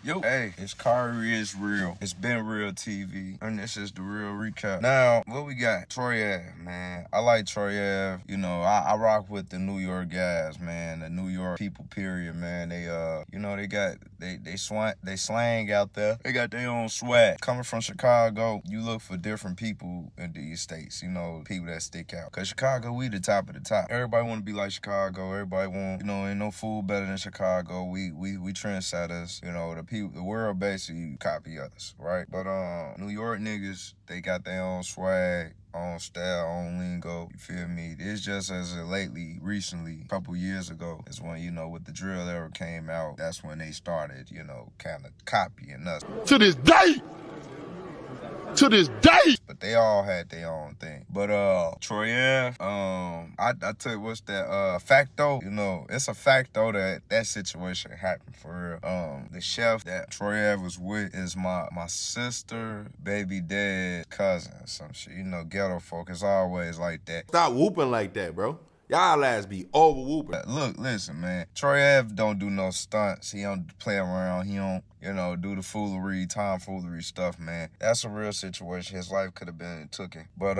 Yo, hey, it's Kari is real. It's been real TV, and this is the real recap. Now, what we got? Troy Ave, man. I like Troy Ave. You know, I rock with the New York guys, man. The New York people, period, man. They you know, they slang out there. They got their own swag. Coming from Chicago, you look for different people in these states. You know, people that stick out. Cause Chicago, we the top of the top. Everybody want to be like Chicago. Everybody want, you know, ain't no food better than Chicago. We trendsetters. You know, the world basically copy us, right? But New York niggas, they got their own swag, own style, own lingo. You feel me? It's just as recently, a couple years ago, is when, you know, with the drill era came out, that's when they started, you know, kind of copying us. To this day! To this day! But they all had their own thing. But Troy Ave, I tell you what's that fact though, you know, it's a fact though that situation happened for real. The chef that Troy Ave was with is my sister, baby dad, cousin, some shit. You know, ghetto folk is always like that. Stop whooping like that, bro. Y'all ass be over whooping. Look, listen, man. Troy Ave don't do no stunts. He don't play around. He don't, you know, do the foolery, tomfoolery stuff, man. That's a real situation. His life could have been taken. But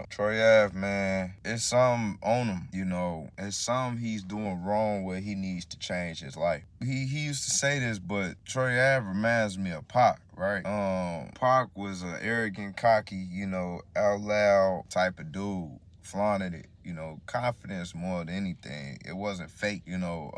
Troy Ave, man, it's something on him, you know. It's something he's doing wrong where he needs to change his life. He used to say this, but Troy Ave reminds me of Pac, right? Pac was an arrogant, cocky, you know, out loud type of dude. Flaunted it, you know, confidence more than anything. It wasn't fake, you know,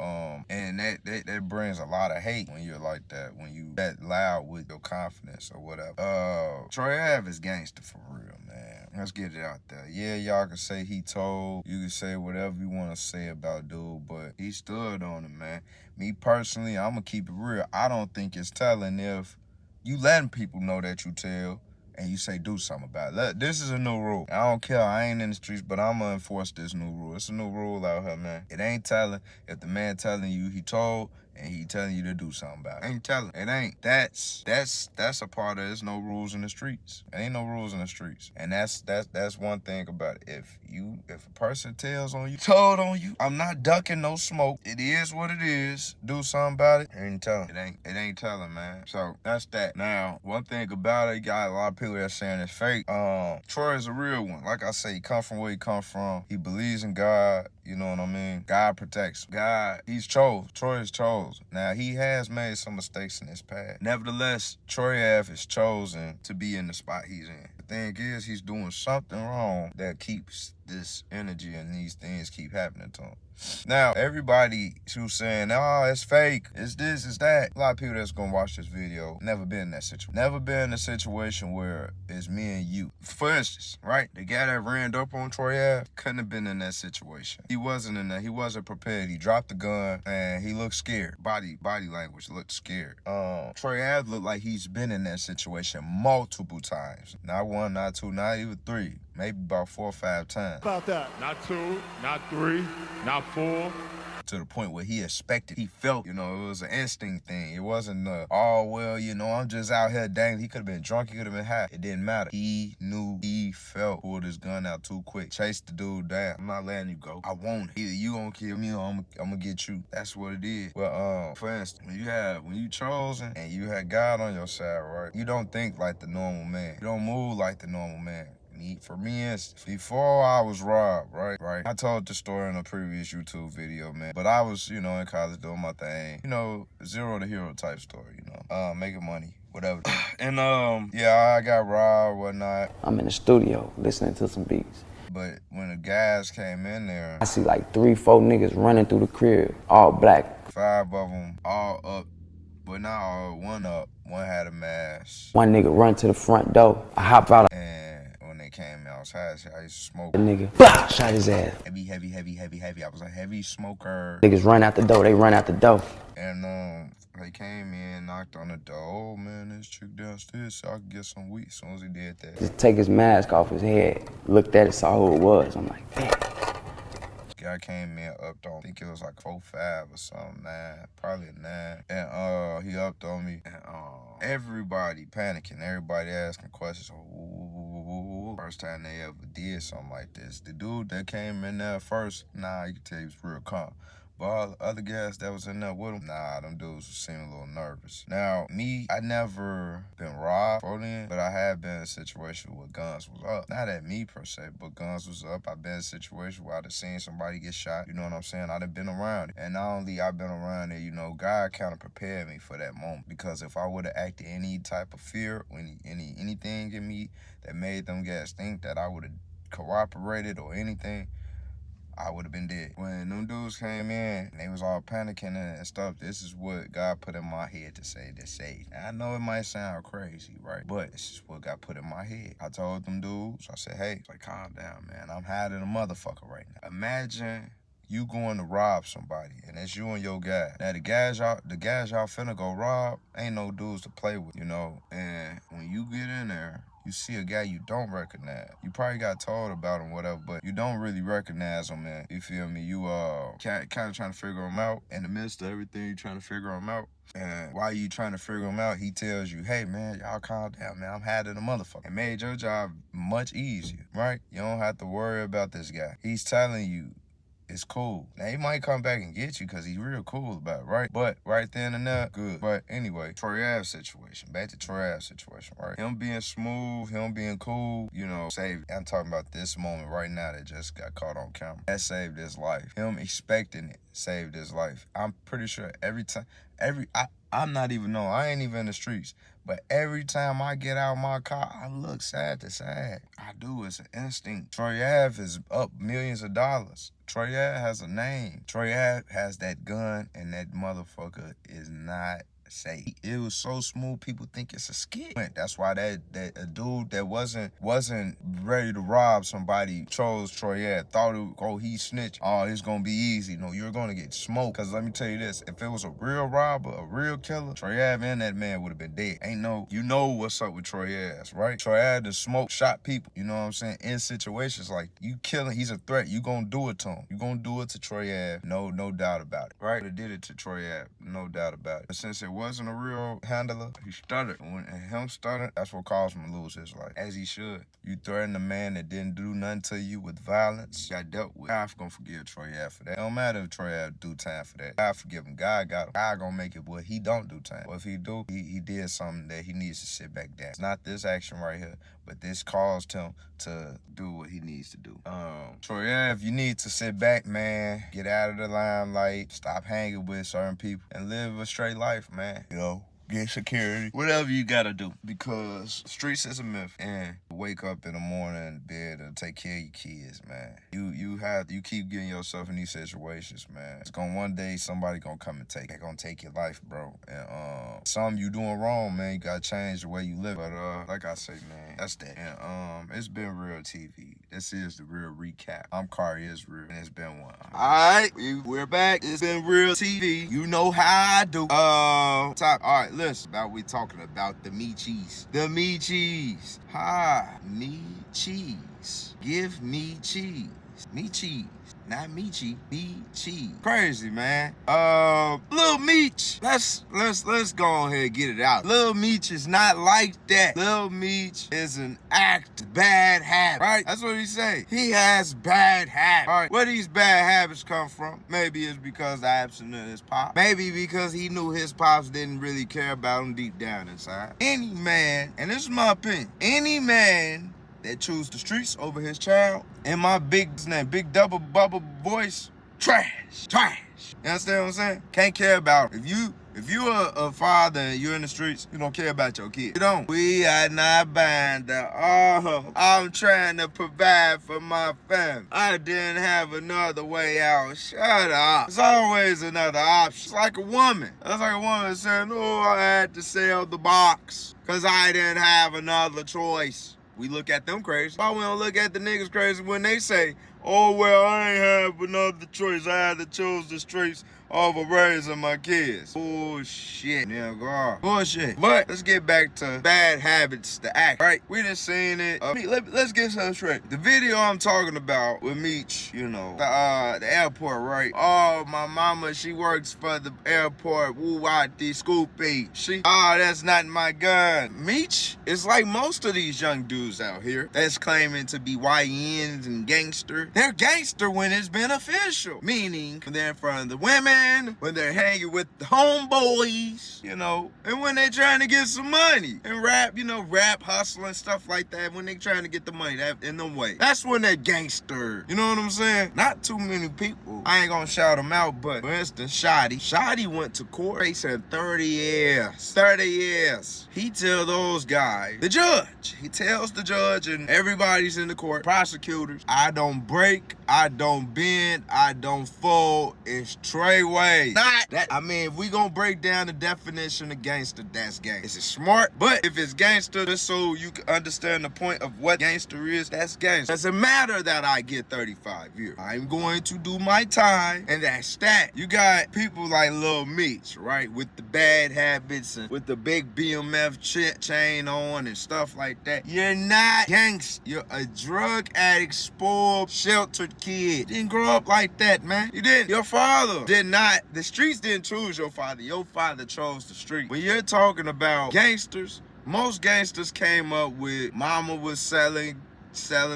and that brings a lot of hate when you're like that, when you that loud with your confidence or whatever. Troy Ave is gangster for real, man. Let's get it out there. Yeah, y'all can say he told, you can say whatever you want to say about dude, but he stood on it, man. Me personally, I'm gonna keep it real. I don't think it's telling if you letting people know that you tell, and you say do something about it. This is a new rule. I don't care. I ain't in the streets, but I'm going to enforce this new rule. It's a new rule out here, man. It ain't telling if the man telling you he told and he telling you to do something about it. Ain't telling. It ain't. That's a part of it. There's no rules in the streets. Ain't no rules in the streets. And that's one thing about it. If a person tells on you, told on you, I'm not ducking no smoke. It is what it is. Do something about it. Ain't telling. It ain't telling, man. So that's that. Now, one thing about it, you got a lot of people that saying it's fake. Troy is a real one. Like I say, he come from where he come from. He believes in God. You know what I mean? God protects him. God, he's chose. Troy is chosen. Now, he has made some mistakes in his past. Nevertheless, Troy Ave is chosen to be in the spot he's in. The thing is, he's doing something wrong that keeps this energy and these things keep happening to him. Now, everybody who's saying, oh, it's fake, it's this, it's that. A lot of people that's gonna watch this video never been in that situation. Never been in a situation where it's me and you. For instance, right? The guy that ran up on Troy Ave couldn't have been in that situation. He wasn't in that. He wasn't prepared. He dropped the gun and he looked scared. Body language looked scared. Troy Ave looked like he's been in that situation multiple times. Not one, not two, not even three. Maybe about 4 or 5 times. About that. Not 2, not 3, not 4. To the point where he expected, he felt, you know, it was an instinct thing. It wasn't, oh, well, you know, I'm just out here dangling. He could have been drunk, he could have been high. It didn't matter. He knew, he felt, pulled his gun out too quick, chased the dude down. I'm not letting you go. I want it. Either you gonna kill me or I'm gonna get you. That's what it is. Well, for instance, when you chosen and you had God on your side, right, you don't think like the normal man. You don't move like the normal man. For me, before I was robbed, right? I told the story in a previous YouTube video, man. But I was, you know, in college doing my thing. You know, zero to hero type story, you know. Making money, whatever. And, yeah, I got robbed, whatnot. I'm in the studio listening to some beats. But when the guys came in there, I see like 3, 4 niggas running through the crib, all black. 5 of them, all up. But not all, one up. One had a mask. One nigga run to the front door. I hop out. When they came outside, I used to smoke. The nigga, bah, shot his ass. Heavy. I was a heavy smoker. Niggas run out the door, they run out the door. And they came in, knocked on the door. Oh man, this chick downstairs, so I could get some weed. As soon as he did that, just take his mask off his head, looked at it, saw who it was. I'm like, damn. Guy came in, upped on, I think it was like 4'5" or something, 9, probably a 9. And he upped on me, and everybody panicking, everybody asking questions. First time they ever did something like this. The dude that came in there first, you can tell he was real calm. But all the other guys that was in there with him, nah, them dudes seemed a little nervous. Now, me, I never been robbed before then, but I have been in a situation where guns was up. Not at me per se, but guns was up. I've been in a situation where I done seen somebody get shot. You know what I'm saying? I done been around it. And not only I've been around it, you know, God kind of prepared me for that moment. Because if I would have acted any type of fear, anything in me that made them guys think that I would have cooperated or anything, I would have been dead. When them dudes came in and they was all panicking and stuff, this is what God put in my head to say to say. Now, I know it might sound crazy, right? But this is what God put in my head. I told them dudes, I said, hey, like, calm down, man. I'm hiding a motherfucker right now. Imagine you going to rob somebody, and it's you and your guy. Now, the guys y'all finna go rob ain't no dudes to play with, you know? And when you get in there, you see a guy you don't recognize. You probably got told about him, whatever, but you don't really recognize him, man. You feel me? You kind of trying to figure him out. In the midst of everything, you trying to figure him out. And while you trying to figure him out, he tells you, hey, man, y'all calm down, man. I'm hiding a motherfucker. It made your job much easier, right? You don't have to worry about this guy. He's telling you, it's cool. Now, he might come back and get you because he's real cool about it, right? But right then and there, good. But anyway, Troy Ave situation. Back to Troy Ave situation, right? Him being smooth, him being cool, you know, I'm talking about this moment right now that just got caught on camera. That saved his life. Him expecting it saved his life. I'm pretty sure I'm not even know. I ain't even in the streets. But every time I get out of my car, I look side to side. I do. It's an instinct. Troy Ave is up millions of dollars. Troy Ave has a name. Troy Ave has that gun, and that motherfucker is not safe. It was so smooth, people think it's a skit. That's why that a dude that wasn't ready to rob somebody chose Troy Ave. Thought he snitched. Oh, it's gonna be easy. No, you're gonna get smoked. Cause let me tell you this, if it was a real robber, a real killer, Troy Ave and that man would have been dead. You know what's up with Troy Ave, right? Troy Ave to smoke, shot people. You know what I'm saying? In situations like you killing, he's a threat. You gonna do it to him. You gonna do it to Troy Ave. No doubt about it. Right? They did it to Troy Ave. No doubt about it. But since it wasn't a real handler, he stuttered. When him stuttering, that's what caused him to lose his life. As he should. You threatened a man that didn't do nothing to you with violence. Got dealt with. God gonna forgive Troy Ave for that. It don't matter if Troy Ave do time for that. God forgive him. God got him. God gonna make it, but he don't do time. But if he do, he did something that he needs to sit back down. It's not this action right here, but this caused him to do what he needs to do. Troy Ave, you need to sit back, man. Get out of the limelight. Stop hanging with certain people and live a straight life, man. You know, get security, whatever you gotta do, because streets is a myth. And wake up in the morning and be able to take care of your kids, man. You keep getting yourself in these situations, man. It's gonna one day somebody gonna come and they're gonna take your life, bro. And something you doing wrong, man. You gotta change the way you live. But like I say, man, that's that. And it's been real TV. This is the real recap. I'm Kari is real, and it's been one. Alright, we're back. It's been real TV. You know how I do. Alright, listen. Now we talking about the Meechies. The Meechies. Hi, me cheese. Give me cheese. Me cheese. Not Meechy, me cheese. Crazy, man. Lil Meech. Let's go ahead and get it out. Lil Meech is not like that. Lil Meech is an bad habit, right? That's what he say. He has bad habits. All right, where these bad habits come from? Maybe it's because of the absence of his pop. Maybe because he knew his pops didn't really care about him deep down inside. Any man, and this is my opinion, any man that choose the streets over his child, in my big double bubble voice, trash. You understand what I'm saying? Can't care about it. If you are a father and you're in the streets, you don't care about your kids. You don't. We are not buying that. Oh, I'm trying to provide for my family. I didn't have another way out. Shut up. There's always another option. It's like a woman. That's like a woman saying, oh, I had to sell the box because I didn't have another choice. We look at them crazy. Why we don't look at the niggas crazy when they say, oh, well, I ain't have another choice. I had to choose the streets over raising my kids. Bullshit. Yeah, God. Bullshit. But let's get back to bad habits to act, right? We done seen it. Let's get something straight. The video I'm talking about with Meech, you know, the airport, right? Oh, my mama, she works for the airport. Woo, out the scoopy. That's not my gun. Meech is like most of these young dudes out here that's claiming to be YNs and gangster They're gangster when it's beneficial. Meaning, when they're in front of the women, when they're hanging with the homeboys, you know, and when they're trying to get some money. And rap, you know, rap, hustle, and stuff like that. When they're trying to get the money, that in them way. That's when they're gangster. You know what I'm saying? Not too many people. I ain't gonna shout them out, but for instance, Shotty went to court. He said 30 years. 30 years. He tell those guys, the judge, he tells the judge and everybody's in the court, prosecutors, I don't break, I don't bend, I don't fold. It's Troy Ave. Not that. I mean, if we gonna break down the definition of gangster, that's gangster. Is it smart? But if it's gangster, just so you can understand the point of what gangster is, that's gangster. Doesn't matter that I get 35 years. I'm going to do my time, and that's that. You got people like Lil Meech, right, with the bad habits and with the big BMF chain on and stuff like that. You're not gangster. You're a drug addict, spoiled, sheltered kid. You didn't grow up like that, man. You didn't. Your father did not. The streets didn't choose your father. Your father chose the street. When you're talking about gangsters, most gangsters came up with mama was selling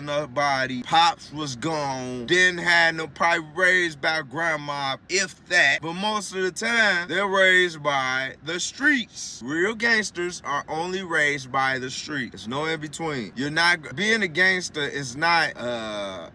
her body, pops was gone, didn't have no, probably raised by grandma, if that, but most of the time they're raised by the streets. Real gangsters are only raised by the street. There's no in between. You're not being a gangster is not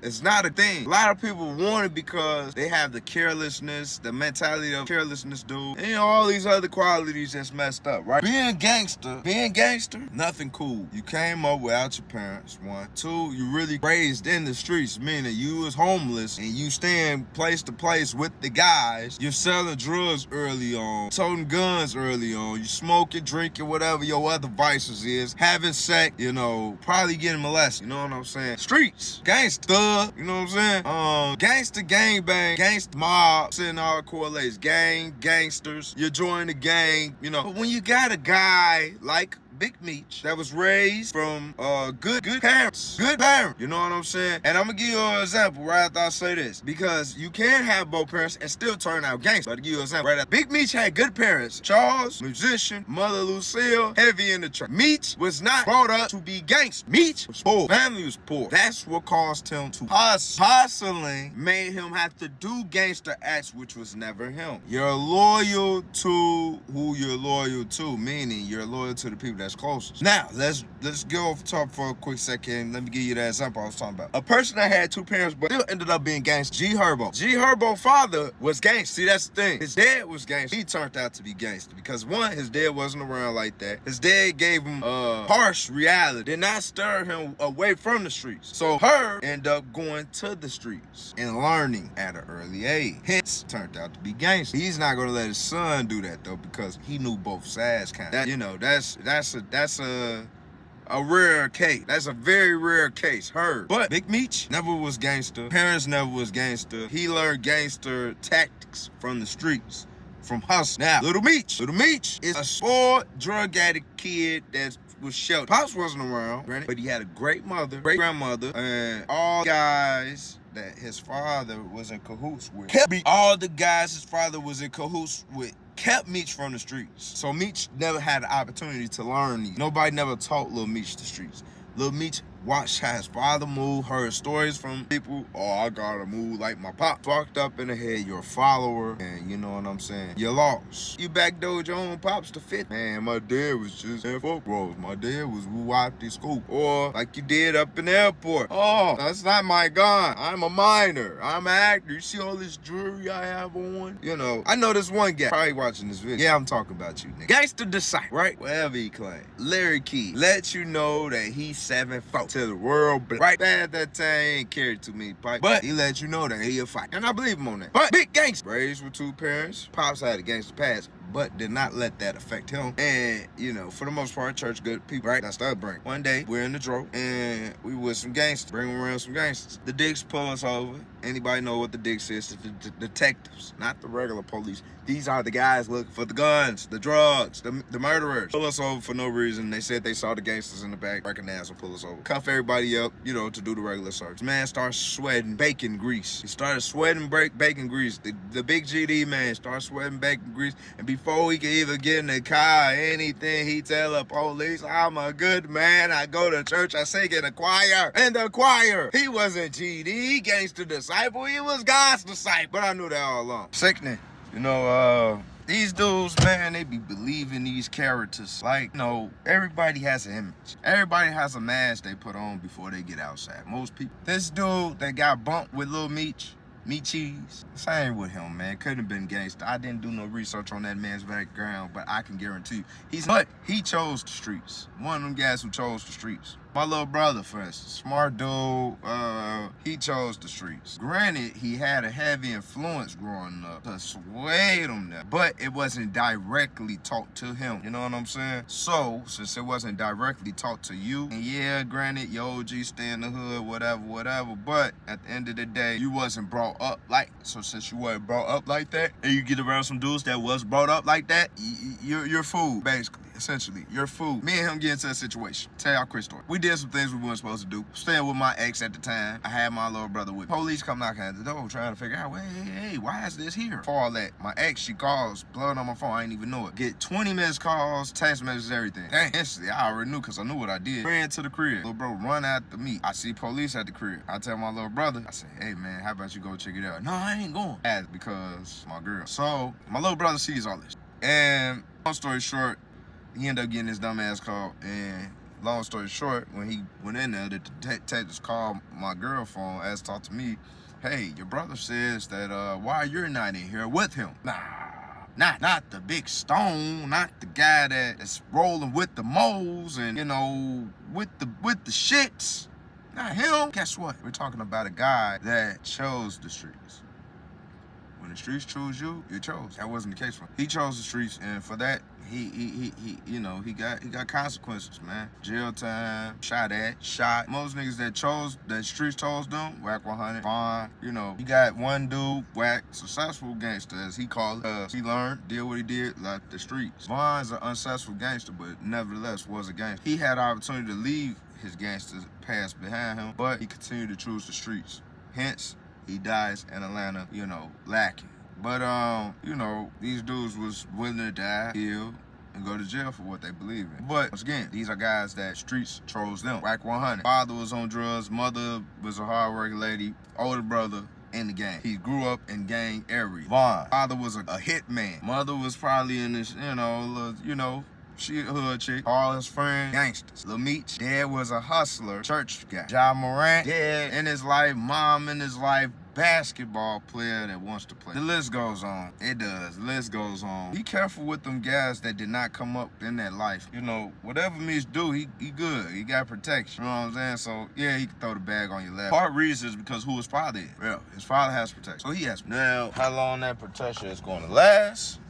it's not a thing. A lot of people want it because they have the carelessness, the mentality of carelessness, dude, and you know, all these other qualities that's messed up, right? Being gangster, nothing cool. You came up without your parents, 1, 2, you really raised in the streets, meaning you was homeless and you staying place to place with the guys. You're selling drugs early on, toting guns early on, you smoking, drinking, whatever your other vices is, having sex, you know, probably getting molested, you know what I'm saying? Streets, gangster, thug, you know what I'm saying? Gangster, gangbang, gangster, mob, sitting all correlates, gang, gangsters, you join the gang, you know. But when you got a guy like Big Meech that was raised from good parents. Good parents. You know what I'm saying? And I'm gonna give you an example right after I say this. Because you can have both parents and still turn out gangster. I'll give you an example right after. Big Meech had good parents. Charles, musician. Mother Lucille, heavy in the trap. Meech was not brought up to be gangster. Meech was poor. Family was poor. That's what caused him to hustling, made him have to do gangster acts, which was never him. You're loyal to who you're loyal to, meaning you're loyal to the people that's closest. Now, let's go off top for a quick second. Let me give you that example I was talking about. A person that had 2 parents but still ended up being gangster. G Herbo. G Herbo's father was gangster. See, that's the thing. His dad was gangster. He turned out to be gangster because 1, his dad wasn't around like that. His dad gave him harsh reality. Did not stir him away from the streets. So her ended up going to the streets and learning at an early age. Hence, turned out to be gangster. He's not gonna let his son do that though because he knew both sides kind of. You know, that's a rare case. That's a very rare case. But Big Meech never was gangster. Parents never was gangster. He learned gangster tactics from the streets, from hustle. Now, Little Meech is a spoiled drug addict kid that was sheltered. Pops wasn't around, granted, but he had a great mother, great grandmother, and all guys that his father was in cahoots with. All the guys his father was in cahoots with kept Meech from the streets. So Meech never had the opportunity to learn these. Nobody never taught Lil Meech the streets. Lil Meech watched how his father moved, heard stories from people. Oh, I gotta move like my pop. Fucked up in the head, you're a follower, and you know what I'm saying? You're lost. You backdoored your own pops to fit. Man, my dad was just in folk roles. My dad was who-wiped his scoop. Or like you did up in the airport. Oh, that's not my gun. I'm a minor. I'm an actor. You see all this jewelry I have on? You know, I know this one guy probably watching this video. Yeah, I'm talking about you, nigga. Gangster Disciple, right? Whatever he claimed. Larry Key let you know that he's 7'4" to the world, but right there at that time, he ain't carried too many pipes. But he let you know that he a fight. And I believe him on that. But big gangster. Raised with 2 parents. Pops had a gangster past, but did not let that affect him. And, you know, for the most part, church good people, right? That's the upbringing. One day, we're in the dro, and we with some gangsters. Bring around some gangsters. The dicks pull us over. Anybody know what the dicks is? The detectives, not the regular police. These are the guys looking for the guns, the drugs, the murderers. Pull us over for no reason. They said they saw the gangsters in the back, recognized and pull us over. tough everybody up, you know, to do the regular search. Man starts sweating bacon grease. He started sweating bacon grease. The big GD man started sweating bacon grease. And before he could even get in the car or anything, he tell the police, I'm a good man. I go to church, I sing in the choir. And the choir, he wasn't GD, gangster disciple. He was God's disciple. But I knew that all along. Sickening. You know, these dudes, man, they be believing these characters. Like, you know, everybody has an image. Everybody has a mask they put on before they get outside. Most people. This dude that got bumped with Lil Meech, Meechies, same with him, man. Couldn't have been gangster. I didn't do no research on that man's background, but I can guarantee you, he chose the streets. One of them guys who chose the streets. My little brother, for instance, smart dude, he chose the streets. Granted, he had a heavy influence growing up to sway him there, but it wasn't directly taught to him. You know what I'm saying? So, since it wasn't directly taught to you, and yeah, granted, your OG stay in the hood, whatever, but at the end of the day, you wasn't brought up like, so since you wasn't brought up like that, and you get around some dudes that was brought up like that, you're food, basically. Essentially, you're food. Me and him get into a situation. Tell y'all a quick story. We did some things we weren't supposed to do. Staying with my ex at the time. I had my little brother with me. Police come knocking at the door trying to figure out, hey, why is this here? For all that, my ex, she calls, blood on my phone, I ain't even know it. Get 20 missed calls, text messages, everything. Dang, instantly, I already knew because I knew what I did. Ran to the crib. Little bro run after me. I see police at the crib. I tell my little brother, I say, hey man, how about you go check it out? No, I ain't going. That's because my girl. So, my little brother sees all this. And long story short, he ended up getting his dumb ass called, and long story short, when he went in there, the detectives called my girl phone, asked to talk to me, hey, your brother says that why you're not in here with him. Nah, not the big stone, not the guy that's rolling with the moles and, you know, with the shits. Not him. Guess what? We're talking about a guy that chose the streets. When the streets chose you, you chose. That wasn't the case for him. He chose the streets, and for that, he you know, he got consequences, man. Jail time, shot. Most niggas that streets chose them, whack 100, fine. You know, you got one dude, whack, successful gangster, as he called it. He learned, did what he did, left the streets. Von's an unsuccessful gangster, but nevertheless was a gangster. He had the opportunity to leave his gangster past behind him, but he continued to choose the streets. Hence, he dies in Atlanta, you know, lacking. But, you know, these dudes was willing to die, kill, and go to jail for what they believe in. But, once again, these are guys that streets chose them. Whack 100. Father was on drugs. Mother was a hard-working lady. Older brother in the gang. He grew up in gang area. Von. Father was a hitman. Mother was probably in this, you know, she a hood chick. All his friends, gangsters. Lil Meech, dad was a hustler, church guy. Ja Morant, dad in his life, mom in his life, basketball player that wants to play. The list goes on. It does. The list goes on. Be careful with them guys that did not come up in that life. You know, whatever Meech do, he good. He got protection. You know what I'm saying? So, yeah, he can throw the bag on your lap. Part reason is because who his father is. Real. His father has protection. So he has. Now, how long that protection is going to last,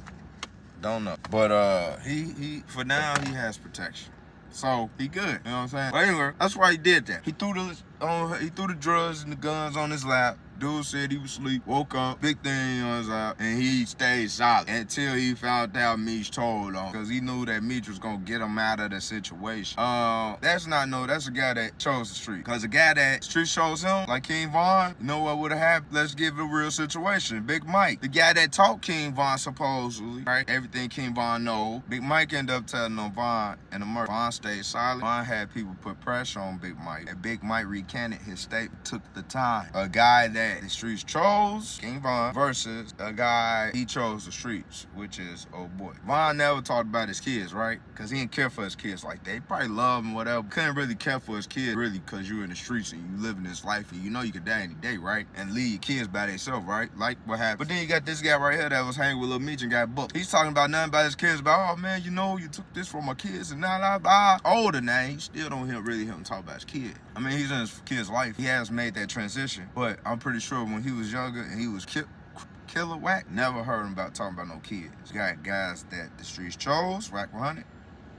don't know. But he for now he has protection. So he good. You know what I'm saying? But anyway, that's why he did that. He threw the drugs and the guns on his lap. Dude said he was asleep, woke up, big thing on his lap, and he stayed solid until he found out Meech told on, because he knew that Meech was gonna get him out of the situation. That's a guy that chose the street. Because the guy that street chose him, like King Von, you know what would have happened? Let's give it a real situation. Big Mike, the guy that taught King Von supposedly, right? Everything King Von know. Big Mike ended up telling on Von and the murder. Von stayed silent. Von had people put pressure on Big Mike. And Big Mike recanted his statement, took the time. A guy that the streets chose, King Von, versus a guy he chose the streets, which is old boy. Von never talked about his kids, right? Because he didn't care for his kids like that. He probably loved him, whatever. Couldn't really care for his kids, really, because you're in the streets and you living this life and you know you could die any day, right? And leave your kids by themselves, right? Like what happened. But then you got this guy right here that was hanging with Lil Meech and got booked. He's talking about nothing about his kids, about, oh man, you know, you took this from my kids and now I'm older now. You still don't really hear him talk about his kid. I mean, he's in his kid's life. He has made that transition, but I'm pretty sure when he was younger and he was killer whack, never heard him about talking about no kids. You got guys that the streets chose, whack 100.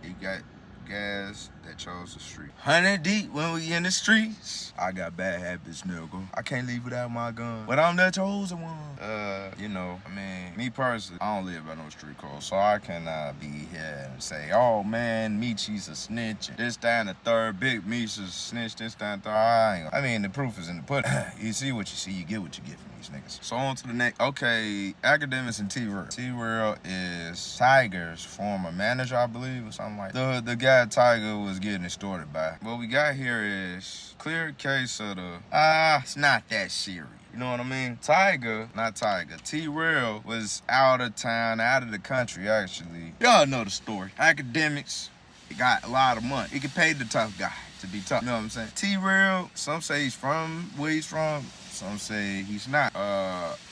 You got guys that chose the street. 100 deep when we in the streets. I got bad habits, nigga. I can't leave without my gun, but I'm the chosen one. You know, I mean, me personally, I don't live by no street code, so I cannot be here and say, oh man, Meechie's a snitch. This, that, and the third. Big Meech's a snitch. This, that, and the third. I mean, the proof is in the pudding. You see what you see, you get what you get from these niggas. So on to the next. Okay, Academics and T-Real. T-Real is Tiger's former manager, I believe, or something like that. The guy Tiger was getting extorted by. What we got here is clear case of the, it's not that serious. You know what I mean? T-Real was out of town, out of the country, actually. Y'all know the story. Academics, he got a lot of money. He could pay the tough guy to be tough. You know what I'm saying? T-Real, some say he's from where he's from. Some say he's not.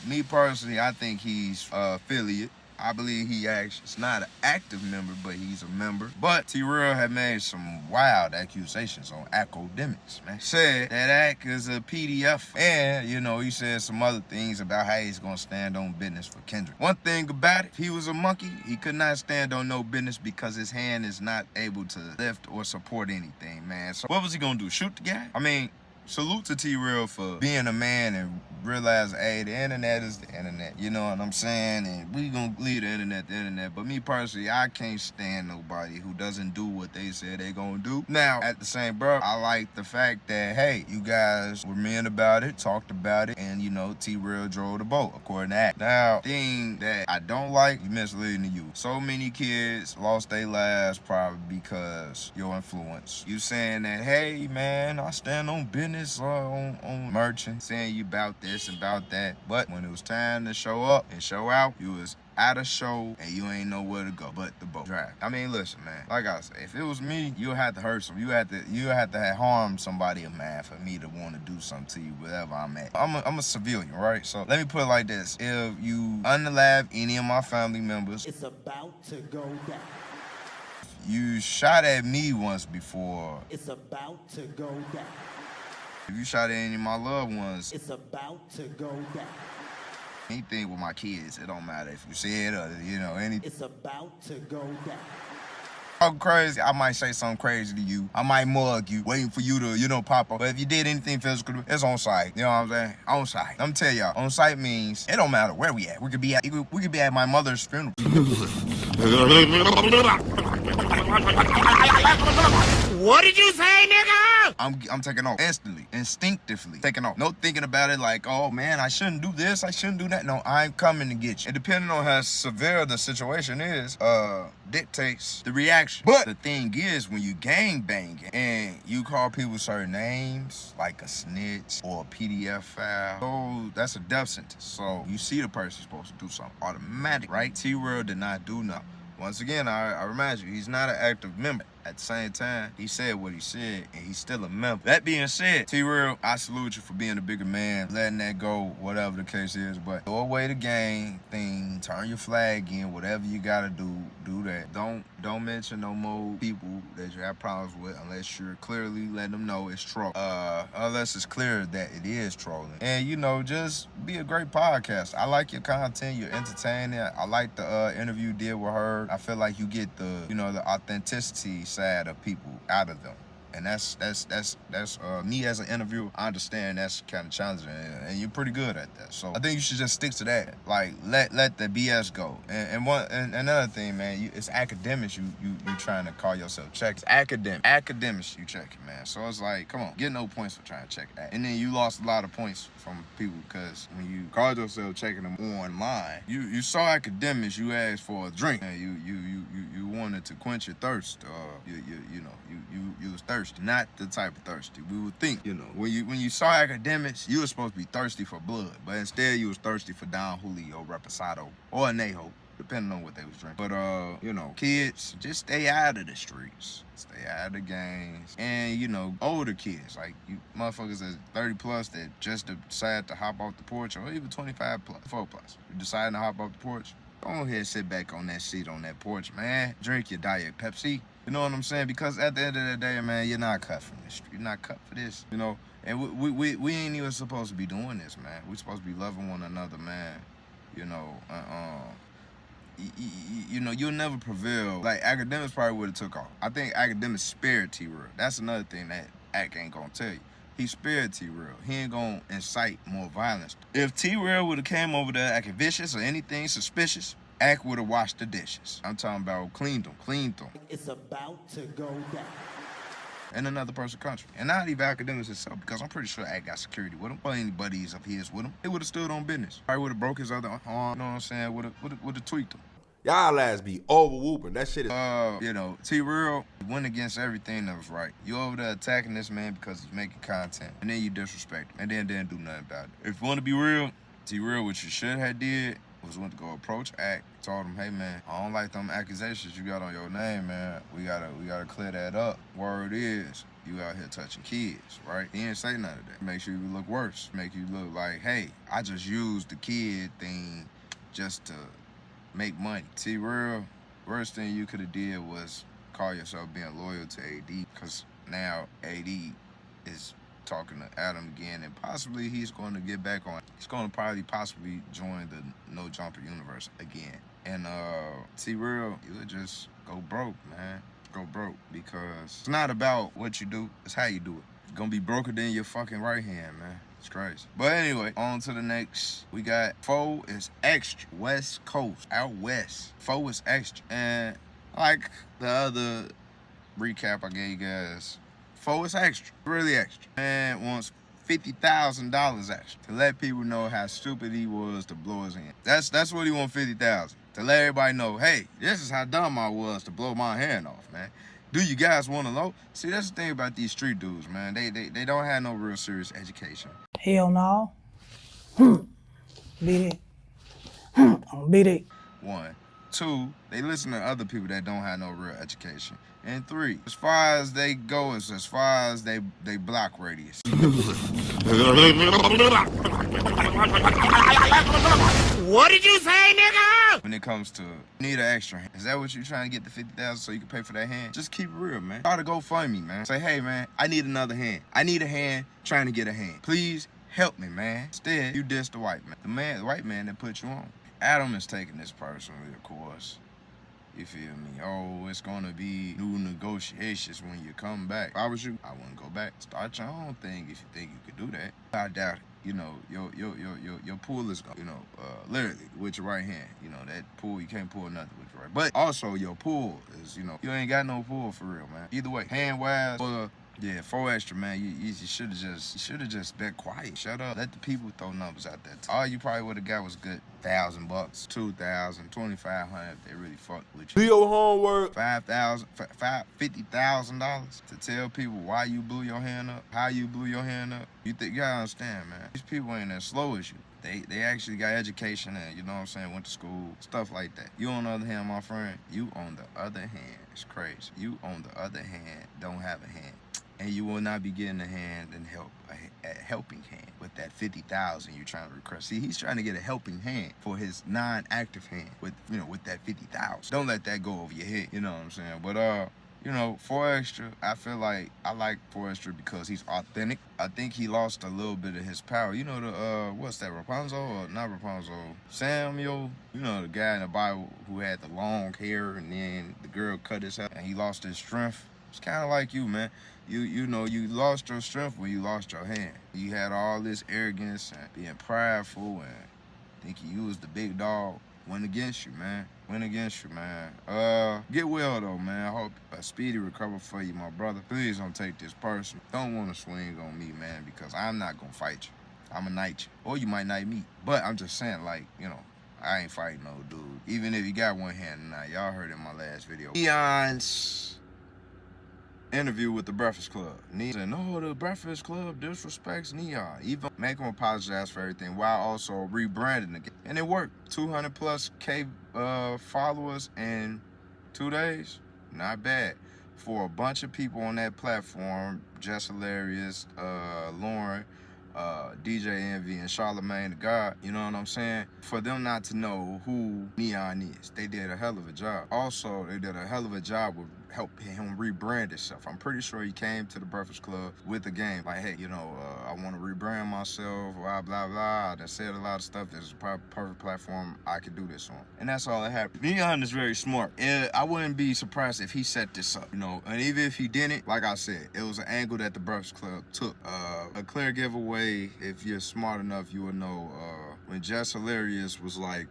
Me personally, I think he's affiliate. I believe he actually is not an active member, but he's a member. But T-Real had made some wild accusations on academics, man. Said that Ack is a PDF. And, you know, he said some other things about how he's gonna stand on business for Kendrick. One thing about it, if he was a monkey, he could not stand on no business because his hand is not able to lift or support anything, man. So what was he gonna do, shoot the guy? I mean, salute to T-Real for being a man and realize, hey, the internet is the internet. You know what I'm saying? And we gonna leave the internet. But me personally, I can't stand nobody who doesn't do what they said they gonna do. Now, at the same bro, I like the fact that, hey, you guys were men about it, talked about it, and, you know, T-Real drove the boat, according to that. Now, thing that I don't like, you misleading the youth. So many kids lost their lives probably because your influence. You saying that, hey, man, I stand on business, on merchant, saying you about this, about that. But when it was time to show up and show out, you was out of show and you ain't know where to go but the boat drive. I mean, listen, man, like I said, if it was me, you'll have to hurt some. You had to have harmed somebody of mine for me to want to do something to you wherever I'm at. I'm a civilian, right? So let me put it like this. If you unalive any of my family members, it's about to go down. You shot at me once before. It's about to go down. If you shot at any of my loved ones, it's about to go down. Anything with my kids, it don't matter if you say it or, you know, anything. It's about to go down. I'm crazy, I might say something crazy to you. I might mug you, waiting for you to, you know, pop up. But if you did anything physical, it's on site. You know what I'm saying? On site. I'm tell y'all, on site means it don't matter where we at. We could be at my mother's funeral. What did you say, nigga? I'm taking off instantly, instinctively taking off. No thinking about it like, oh man, I shouldn't do this, I shouldn't do that. No, I'm coming to get you. And depending on how severe the situation is, dictates the reaction. But the thing is, when you gang banging and you call people certain names, like a snitch or a PDF file, so that's a death sentence. So you see the person supposed to do something automatic, right? T-Real did not do nothing. Once again, I remind you, he's not an active member. At the same time, he said what he said, and he's still a member. That being said, T-Real, I salute you for being a bigger man, letting that go, whatever the case is. But throw away the gang thing, turn your flag in, whatever you gotta do that. Don't mention no more people that you have problems with unless you're clearly letting them know it's troll. Unless it's clear that it is trolling. And, you know, just be a great podcast. I like your content, you're entertaining. I like the interview you did with her. I feel like you get the, you know, the authenticity side of people out of them. And that's me as an interviewer. I understand that's kind of challenging, and you're pretty good at that. So I think you should just stick to that. Like let the BS go. And another thing, man, it's academics. You trying to call yourself check. It's academics you checking, man. So it's like, come on, get no points for trying to check that. And then you lost a lot of points from people because when you called yourself checking them online, you saw academics. You asked for a drink, and you wanted to quench your thirst. You was thirsty. Not the type of thirsty we would think. You know, when you saw academics, you were supposed to be thirsty for blood, but instead you was thirsty for Don Julio, Reposado, or Anejo, depending on what they was drinking. But you know, kids, just stay out of the streets, stay out of the gangs, and you know, older kids like you motherfuckers that's 30 plus that just decide to hop off the porch, or even 25 plus, 4 plus, you deciding to hop off the porch. Go ahead, sit back on that seat on that porch, man. Drink your Diet Pepsi. You know what I'm saying? Because at the end of the day, man, you're not cut for this. You're not cut for this, you know? And we ain't even supposed to be doing this, man. We're supposed to be loving one another, man. You know, you know, you'll never prevail. Like, academics probably would have took off. I think academics spared T-Real. That's another thing that Ack ain't gonna tell you. He spared T-Real. He ain't gonna incite more violence. If T-Real would have came over there acting vicious or anything suspicious, Ack would have washed the dishes. I'm talking about cleaned them. It's about to go down. In another person's country. And not even academics itself, because I'm pretty sure Ack got security with him, or any buddies of his with him. They would have stood on business. Probably would have broke his other arm, you know what I'm saying? Would have tweaked him. Y'all ass be over whooping. That shit is. You know, T-Real went against everything that was right. You over there attacking this man because he's making content, and then you disrespect him, and then didn't do nothing about it. If you want to be real, T-Real, what you should have did was went to go approach Ack, told him, hey man, I don't like them accusations you got on your name, man. We gotta clear that up. Word is, you out here touching kids, right? He didn't say none of that. Make sure you look worse. Make you look like, hey, I just used the kid thing just to make money. T-Real, worst thing you could have did was call yourself being loyal to AD, because now AD is talking to Adam again, and possibly he's going to get back on. He's going to possibly join the No Jumper universe again. And T-Real, you would just go broke, man. Go broke, because it's not about what you do, it's how you do it. You're going to be broker than your fucking right hand, man. It's crazy. But anyway, on to the next. We got Foe is Extra. West Coast, out west. Foe is Extra. And like the other recap I gave you guys, Foe is extra, really extra. Man wants $50,000 extra to let people know how stupid he was to blow his hand. That's what he wants, $50,000. To let everybody know, hey, this is how dumb I was to blow my hand off, man. Do you guys want to know? See, that's the thing about these street dudes, man. They don't have no real serious education. Hell no. Beat it. Beat it. 1. 2, they listen to other people that don't have no real education. And 3, as far as they go is as far as they block radius. What did you say, nigga? When it comes to need an extra hand, is that what you're trying to get the $50,000 so you can pay for that hand? Just keep it real, man. Try to go fund me, man. Say, hey, man, I need another hand. I need a hand trying to get a hand. Please help me, man. Instead, you diss the white man. The white man that put you on. Adam is taking this personally, of course. You feel me? Oh, it's gonna be new negotiations when you come back. If I was you, I wouldn't go back. Start your own thing if you think you could do that. I doubt it. You know, your pull is, you know, literally with your right hand. You know, that pull, you can't pull nothing with your right. But also your pull is, you know, you ain't got no pull for real, man. Either way, hand-wise, yeah, 4 extra, man. You should have just been quiet. Shut up. Let the people throw numbers out there. All you probably would have got was good $1,000, $2,000, $2,500 if they really fucked with you. Do your homework. $50,000 to tell people why you blew your hand up, how you blew your hand up. You gotta understand, man. These people ain't as slow as you. They actually got education and, you know what I'm saying, went to school, stuff like that. You on the other hand, my friend, you on the other hand, it's crazy. You on the other hand don't have a hand. And you will not be getting a hand and a helping hand with that $50,000 you're trying to request. See, he's trying to get a helping hand for his non-active hand with, you know, with that $50,000. Don't let that go over your head. You know what I'm saying? But you know, 4 extra, I feel like I like 4 extra because he's authentic. I think he lost a little bit of his power. You know the what's that, Rapunzel or not Rapunzel? Samuel, you know, the guy in the Bible who had the long hair and then the girl cut his hair and he lost his strength. It's kind of like you, man. You know, you lost your strength when you lost your hand. You had all this arrogance and being prideful and think you was the big dog. Went against you, man. Went against you, man. Get well, though, man. I hope a speedy recovery for you, my brother. Please don't take this personal. Don't want to swing on me, man, because I'm not going to fight you. I'm going to knight you. Or you might knight me. But I'm just saying, like, you know, I ain't fighting no dude. Even if you got one hand tonight. Y'all heard in my last video. Neon's interview with the Breakfast Club. Neon said, no, the Breakfast Club disrespects Neon. Even make him apologize for everything while also rebranding again. And it worked. 200+ K followers in 2 days. Not bad. For a bunch of people on that platform, Just Hilarious, Lauren, DJ Envy, and Charlamagne the God, you know what I'm saying? For them not to know who Neon is. They did a hell of a job. Also, they did a hell of a job with help him rebrand himself. I'm pretty sure he came to the Breakfast Club with the game. Like, hey, you know, I want to rebrand myself, blah, blah, blah. I said a lot of stuff. This is a perfect platform I could do this on. And that's all that happened. Neon is very smart. And I wouldn't be surprised if he set this up, you know. And even if he didn't, like I said, it was an angle that the Breakfast Club took. A clear giveaway. If you're smart enough, you will know when Jess Hilarious was like,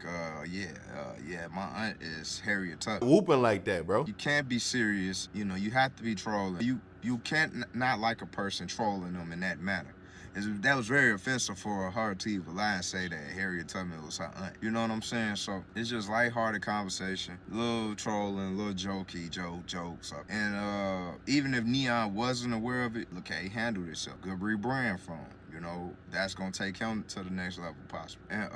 yeah, my aunt is Harriet Tubman. Whooping like that, bro. You can't be serious. You know, you have to be trolling. You can't not like a person trolling them in that manner. That was very offensive for her to even lie and say that Harriet Tubman was her aunt. You know what I'm saying? So it's just lighthearted conversation, little trolling, little jokes. And even if Neon wasn't aware of it, look how he handled himself. Good rebrand from him. You know, that's gonna take him to the next level possible. And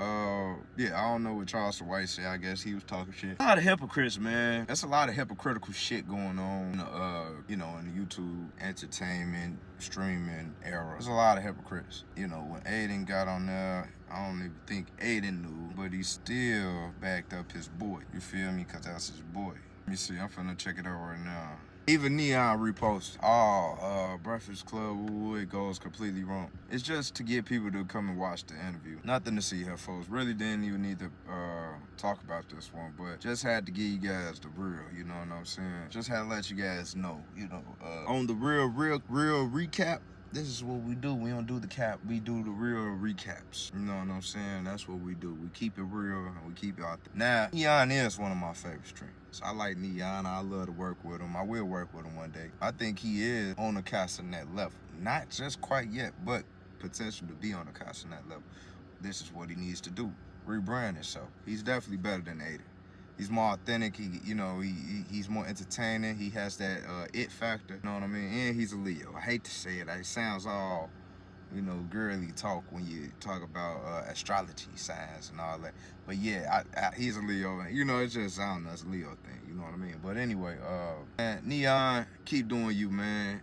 yeah, I don't know what Charleston White said. I guess he was talking shit. A lot of hypocrites, man. That's a lot of hypocritical shit going on, you know, in the YouTube entertainment, streaming era. There's a lot of hypocrites. You know, when Aiden got on there, I don't even think Aiden knew, but he still backed up his boy. You feel me? Because that's his boy. Let me see. I'm finna check it out right now. Even Neon reposted. Breakfast Club, it goes completely wrong. It's just to get people to come and watch the interview. Nothing to see here, folks. Really didn't even need to talk about this one, but just had to give you guys the real, you know what I'm saying? Just had to let you guys know, you know, on the real recap. This is what we do. We don't do the cap. We do the real recaps. You know what I'm saying? That's what we do. We keep it real and we keep it out there. Now, Neon is one of my favorite streamers. I like Neon. I love to work with him. I will work with him one day. I think he is on the Castanet level. Not just quite yet, but potential to be on the Castanet level. This is what he needs to do. Rebrand himself. He's definitely better than Aiden. He's more authentic. He's more entertaining. He has that it factor. You know what I mean? And he's a Leo. I hate to say it. It sounds all, you know, girly talk when you talk about astrology signs and all that. But yeah, he's a Leo. You know, it's just, I don't know, it's a Leo thing. You know what I mean? But anyway, man, Neon, keep doing you, man.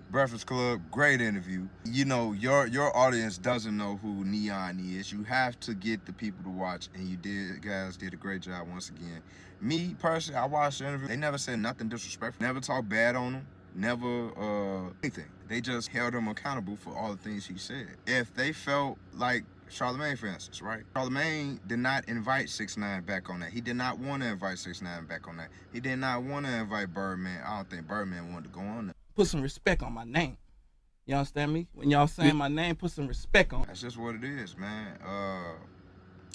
Breakfast Club, great interview. You know, your audience doesn't know who Neon is. You have to get the people to watch, and you guys did a great job once again. Me, personally, I watched the interview. They never said nothing disrespectful. Never talked bad on him. Never anything. They just held him accountable for all the things he said. If they felt like Charlemagne, for instance, right? Charlemagne did not invite 6ix9ine back on that. He did not want to invite 6ix9ine back on that. He did not want to invite Birdman. I don't think Birdman wanted to go on there. Put some respect on my name. You understand me? When y'all saying my name, put some respect on it. That's just what it is, man.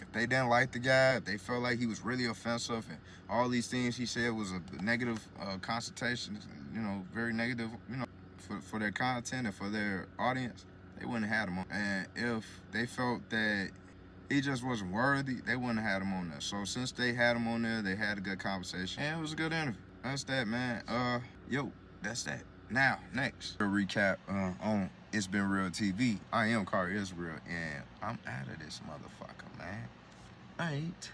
If they didn't like the guy, if they felt like he was really offensive and all these things he said was a negative connotation, you know, very negative, you know, for their content and for their audience, they wouldn't have had him on. And if they felt that he just wasn't worthy, they wouldn't have had him on there. So since they had him on there, they had a good conversation. And it was a good interview. That's that, man. That's that. Now, next, a recap on It's Been Real TV. I am Kari Israel, and I'm out of this motherfucker, man. All right.